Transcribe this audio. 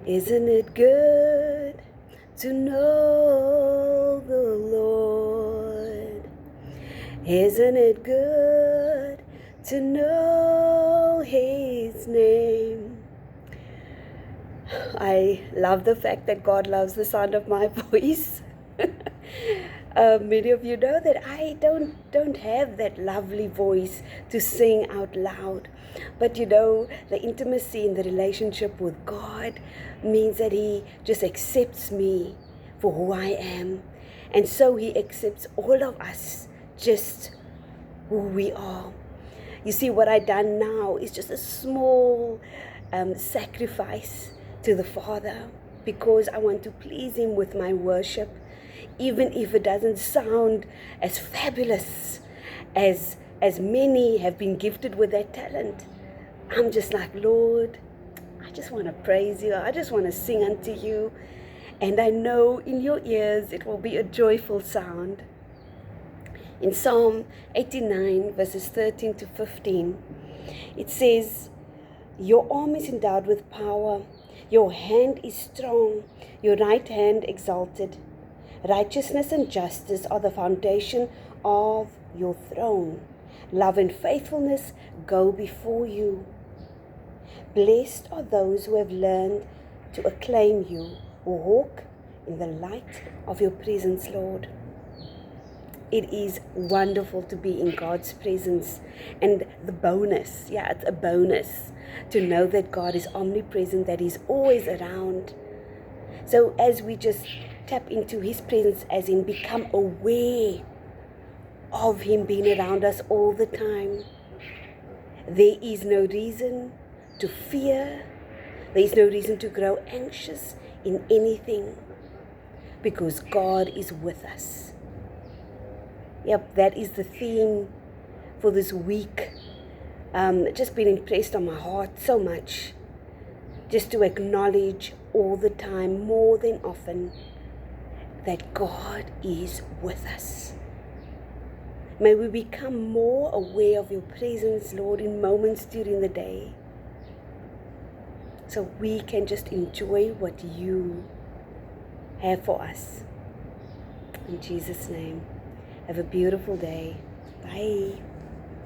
Isn't it good to know the Lord? Isn't it good to know His name? I love the fact that God loves the sound of my voice. Many of you know that I don't have that lovely voice to sing out loud. But the intimacy in the relationship with God means that He just accepts me for who I am. And so He accepts all of us just who we are. You see, what I done now is just a small sacrifice to the Father, because I want to please Him with my worship, even if it doesn't sound as fabulous as many have been gifted with that talent. I'm just like, Lord, I just want to praise You. I just want to sing unto You. And I know in Your ears it will be a joyful sound. In Psalm 89, verses 13 to 15, it says, Your arm is endowed with power. Your hand is strong. Your right hand exalted. Righteousness and justice are the foundation of Your throne. Love and faithfulness go before You. Blessed are those who have learned to acclaim You, who walk in the light of Your presence, Lord. It is wonderful to be in God's presence. And the bonus, it's a bonus to know that God is omnipresent, that He's always around. So as we just tap into His presence, as in become aware of Him being around us all the time, there is no reason to fear. There is no reason to grow anxious in anything, because God is with us. Yep, that is the theme for this week. Just been impressed on my heart so much, just to acknowledge all the time, more than often, that God is with us. May we become more aware of Your presence, Lord, in moments during the day, so we can just enjoy what You have for us. In Jesus' name, have a beautiful day. Bye.